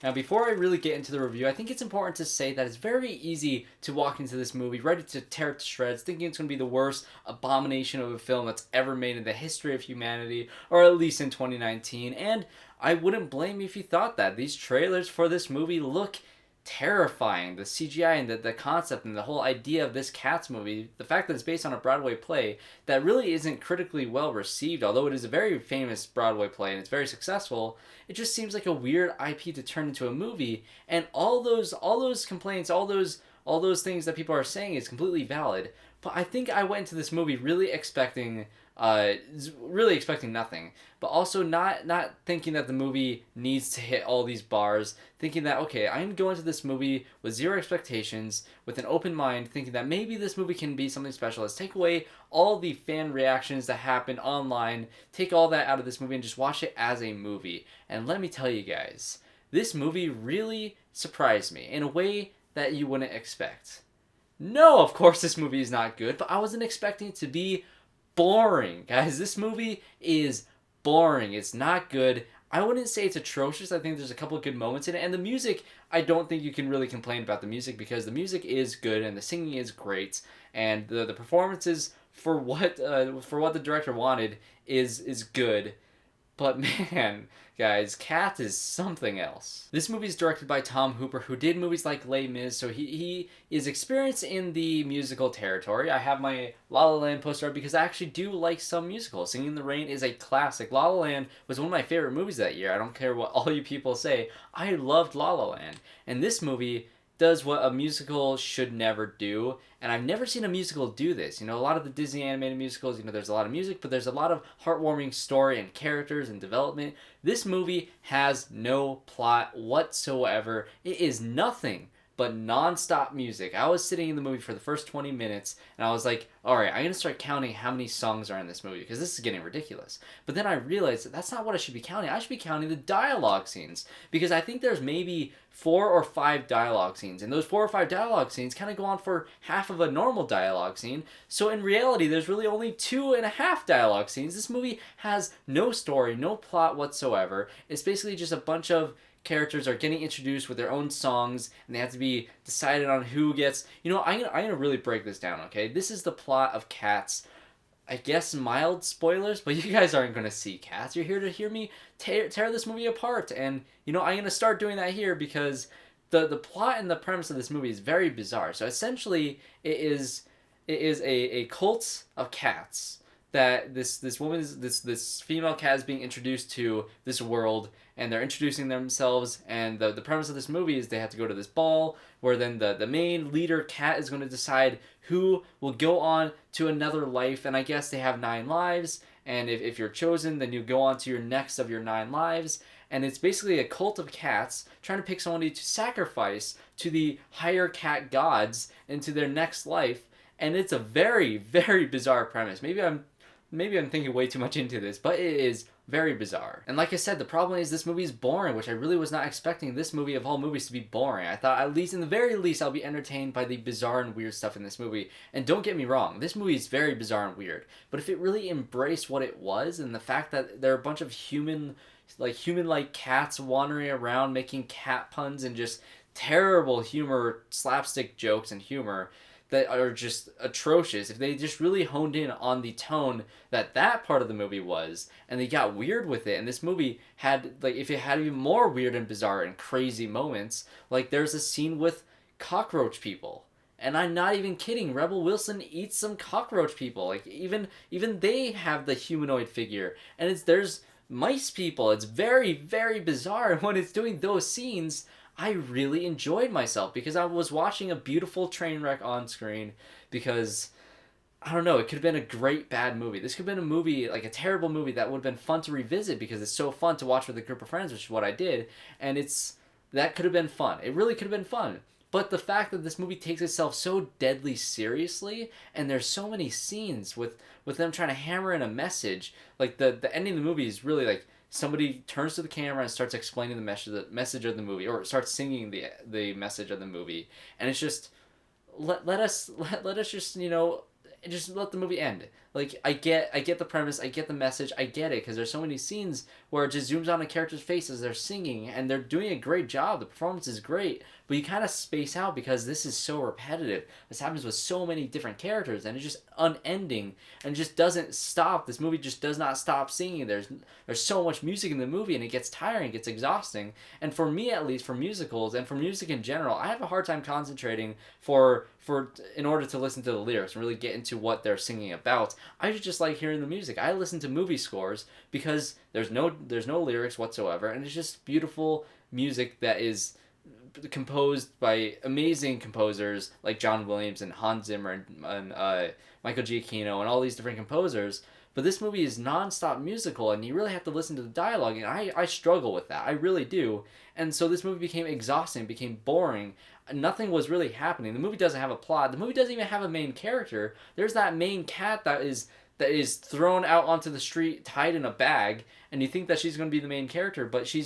Now, before I really get into the review, I think it's important to say that it's very easy to walk into this movie ready to tear it to shreds, thinking it's going to be the worst abomination of a film that's ever made in the history of humanity, or at least in 2019. And I wouldn't blame you if you thought that. These trailers for this movie look terrifying. The CGI and the concept and the whole idea of this Cats movie, the fact that it's based on a Broadway play that really isn't critically well received, although it is a very famous Broadway play and it's very successful, it just seems like a weird IP to turn into a movie. And all those complaints, all those things that people are saying is completely valid. But I think I went into this movie really expecting nothing, but also not thinking that the movie needs to hit all these bars, thinking that, okay, I'm going to this movie with zero expectations, with an open mind, thinking that maybe this movie can be something special. Let's take away all the fan reactions that happen online, take all that out of this movie and just watch it as a movie. And let me tell you guys, this movie really surprised me in a way that you wouldn't expect. No, of course this movie is not good, but I wasn't expecting it to be boring. Guys, this movie is boring. It's not good. I wouldn't say it's atrocious. I think there's a couple of good moments in it. And the music, I don't think you can really complain about the music because the music is good and the singing is great. And the performances for what the director wanted is good. But man, guys, Cats is something else. This movie is directed by Tom Hooper, who did movies like Les Mis, so he is experienced in the musical territory. I have my La La Land poster up because I actually do like some musicals. Singing in the Rain is a classic. La La Land was one of my favorite movies that year. I don't care what all you people say. I loved La La Land. And this movie does what a musical should never do, and I've never seen a musical do this. You know, a lot of the Disney animated musicals, you know, there's a lot of music, but there's a lot of heartwarming story and characters and development. This movie has no plot whatsoever. It is nothing but non-stop music. I was sitting in the movie for the first 20 minutes, and I was like, alright, I'm going to start counting how many songs are in this movie, because this is getting ridiculous. But then I realized that that's not what I should be counting. I should be counting the dialogue scenes, because I think there's maybe 4 or 5 dialogue scenes, and those 4 or 5 dialogue scenes kind of go on for half of a normal dialogue scene, so in reality, there's really only 2.5 dialogue scenes. This movie has no story, no plot whatsoever. It's basically just a bunch of characters are getting introduced with their own songs, and they have to be decided on who gets... You know, I'm gonna really break this down, okay? This is the plot of Cats. I guess mild spoilers, but you guys aren't going to see Cats. You're here to hear me tear this movie apart, and, you know, I'm going to start doing that here because the plot and the premise of this movie is very bizarre. So essentially, it is a cult of cats that this female cat is being introduced to this world, and they're introducing themselves, and the premise of this movie is they have to go to this ball where then the main leader cat is going to decide who will go on to another life, and I guess they have 9 lives, and if you're chosen, then you go on to your next of your 9 lives, and it's basically a cult of cats trying to pick somebody to sacrifice to the higher cat gods into their next life, and it's a very, very bizarre premise. Maybe I'm thinking way too much into this, but it is very bizarre. And like I said, the problem is this movie is boring, which I really was not expecting this movie of all movies to be boring. I thought at least, in the very least, I'll be entertained by the bizarre and weird stuff in this movie. And don't get me wrong, this movie is very bizarre and weird. But if it really embraced what it was, and the fact that there are a bunch of human-like cats wandering around making cat puns and just terrible humor, slapstick jokes and humor, that are just atrocious, if they just really honed in on the tone that part of the movie was, and they got weird with it, and this movie had, like, if it had even more weird and bizarre and crazy moments, like there's a scene with cockroach people, and I'm not even kidding, Rebel Wilson eats some cockroach people, like even they have the humanoid figure, and there's mice people. It's very, very bizarre, and when it's doing those scenes, I really enjoyed myself because I was watching a beautiful train wreck on screen, because, I don't know, it could have been a great bad movie. This could have been a movie, like a terrible movie that would have been fun to revisit because it's so fun to watch with a group of friends, which is what I did, and that could have been fun. It really could have been fun. But the fact that this movie takes itself so deadly seriously, and there's so many scenes with them trying to hammer in a message, like the ending of the movie is really like, somebody turns to the camera and starts explaining the message of the movie, or starts singing the message of the movie, and it's just let us just, you know, just let the movie end. Like, I get the premise, I get the message, I get it, because there's so many scenes where it just zooms on a character's face as they're singing, and they're doing a great job. The performance is great, but you kind of space out because this is so repetitive. This happens with so many different characters, and it's just unending, and it just doesn't stop. This movie just does not stop singing. There's so much music in the movie, and it gets tiring, it gets exhausting. And for me, at least, for musicals and for music in general, I have a hard time concentrating in order to listen to the lyrics and really get into what they're singing about. I just like hearing the music. I listen to movie scores because there's no lyrics whatsoever, and it's just beautiful music that is composed by amazing composers like John Williams and Hans Zimmer and Michael Giacchino and all these different composers. But this movie is non-stop musical, and you really have to listen to the dialogue, and I struggle with that. I really do. And so this movie became exhausting, became boring. Nothing was really happening. The movie doesn't have a plot. The movie doesn't even have a main character. There's that main cat that is thrown out onto the street tied in a bag, and you think that she's going to be the main character, but she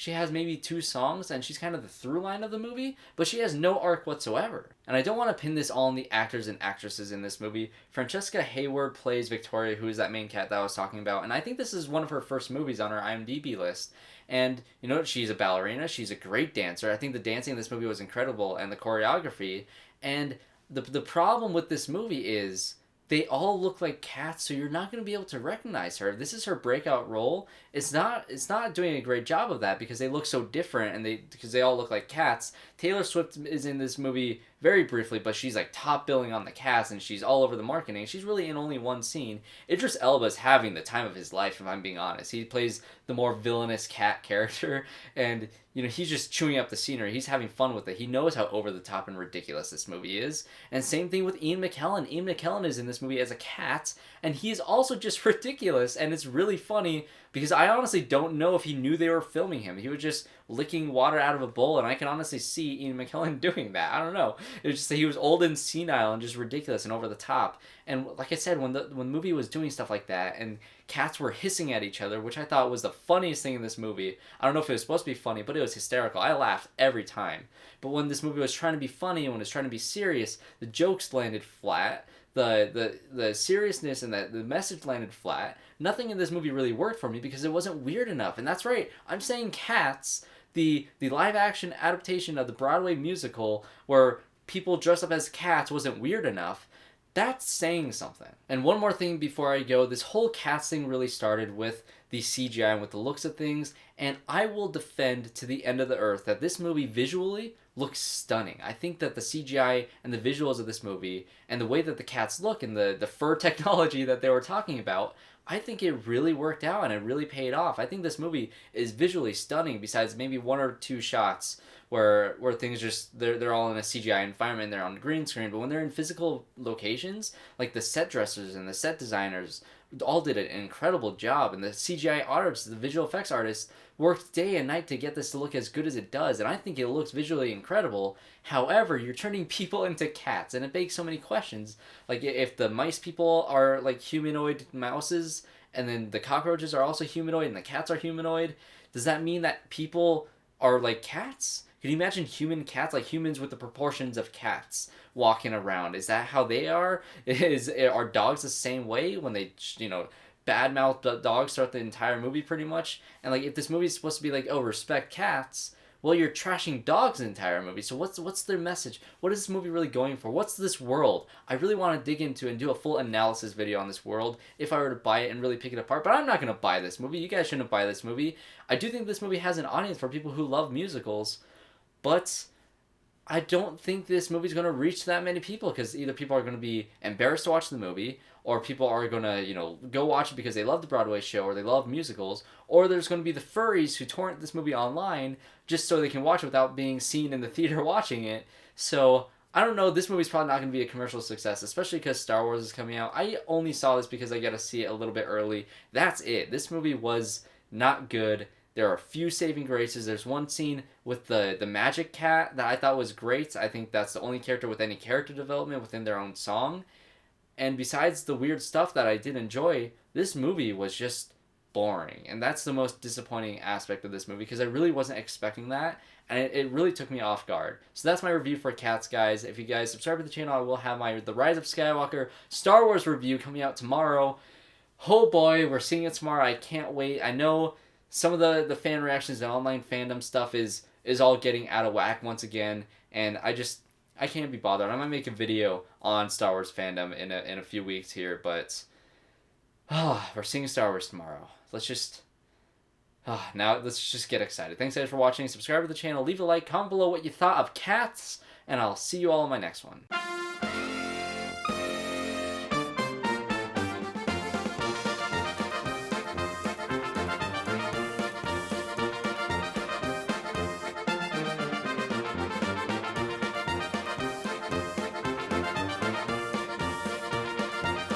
has maybe 2 songs, and she's kind of the through line of the movie, but she has no arc whatsoever. And I don't want to pin this all on the actors and actresses in this movie. Francesca Hayward plays Victoria, who is that main cat that I was talking about, and I think this is one of her first movies on her IMDb list. And, you know, she's a ballerina, she's a great dancer. I think the dancing in this movie was incredible, and the choreography. And the problem with this movie is they all look like cats, so you're not going to be able to recognize her. If this is her breakout role, it's not doing a great job of that because they look so different, and because they all look like cats. Taylor Swift is in this movie very briefly, but she's like top billing on the cast, and she's all over the marketing. She's really in only one scene. Idris Elba is having the time of his life, if I'm being honest. He plays the more villainous cat character, and you know, he's just chewing up the scenery. He's having fun with it. He knows how over the top and ridiculous this movie is. And same thing with Ian McKellen. Ian McKellen is in this movie as a cat, and he's also just ridiculous, and it's really funny because I honestly don't know if he knew they were filming him. He was just licking water out of a bowl, and I can honestly see Ian McKellen doing that. I don't know. It was just that he was old and senile and just ridiculous and over the top. And like I said, when the movie was doing stuff like that, and cats were hissing at each other, which I thought was the funniest thing in this movie. I don't know if it was supposed to be funny, but it was hysterical. I laughed every time. But when this movie was trying to be funny and when it was trying to be serious, the jokes landed flat. The seriousness and the message landed flat. Nothing in this movie really worked for me because it wasn't weird enough. And that's right, I'm saying Cats, the live action adaptation of the Broadway musical where people dress up as cats, wasn't weird enough. That's saying something. And one more thing before I go, this whole Cats thing really started with the CGI and with the looks of things, and I will defend to the end of the earth that this movie visually looks stunning. I think that the CGI and the visuals of this movie and the way that the cats look and the fur technology that they were talking about, I think it really worked out and it really paid off. I think this movie is visually stunning besides maybe 1 or 2 shots where things just, they're all in a CGI environment, they're on green screen, but when they're in physical locations, like the set dressers and the set designers all did an incredible job, and the CGI artists, the visual effects artists, worked day and night to get this to look as good as it does, and I think it looks visually incredible. However, you're turning people into cats, and it begs so many questions. Like, if the mice people are like humanoid mouses, and then the cockroaches are also humanoid, and the cats are humanoid, does that mean that people are like cats? Can you imagine human cats, like humans with the proportions of cats walking around? Is that how they are? Are dogs the same way when they, you know, badmouth dogs throughout the entire movie pretty much? And like, if this movie is supposed to be like, oh, respect cats, well, you're trashing dogs the entire movie. So what's their message? What is this movie really going for? What's this world? I really want to dig into and do a full analysis video on this world if I were to buy it and really pick it apart. But I'm not going to buy this movie. You guys shouldn't buy this movie. I do think this movie has an audience for people who love musicals, but I don't think this movie's going to reach that many people because either people are going to be embarrassed to watch the movie, or people are going to, you know, go watch it because they love the Broadway show or they love musicals, or there's going to be the furries who torrent this movie online just so they can watch it without being seen in the theater watching it. So, I don't know, this movie's probably not going to be a commercial success, especially because Star Wars is coming out. I only saw this because I got to see it a little bit early. That's it. This movie was not good. There are a few saving graces. There's one scene with the magic cat that I thought was great. I think that's the only character with any character development within their own song. And besides the weird stuff that I did enjoy, this movie was just boring. And that's the most disappointing aspect of this movie because I really wasn't expecting that. and it really took me off guard. So that's my review for Cats, guys. If you guys subscribe to the channel, I will have The Rise of Skywalker Star Wars review coming out tomorrow. Oh boy, we're seeing it tomorrow. I can't wait. I know some of the fan reactions and online fandom stuff is all getting out of whack once again, and I can't be bothered. I might make a video on Star Wars fandom in a few weeks here, but we're seeing Star Wars tomorrow. Let's just get excited. Thanks guys for watching. Subscribe to the channel, leave a like, comment below what you thought of Cats, and I'll see you all in my next one.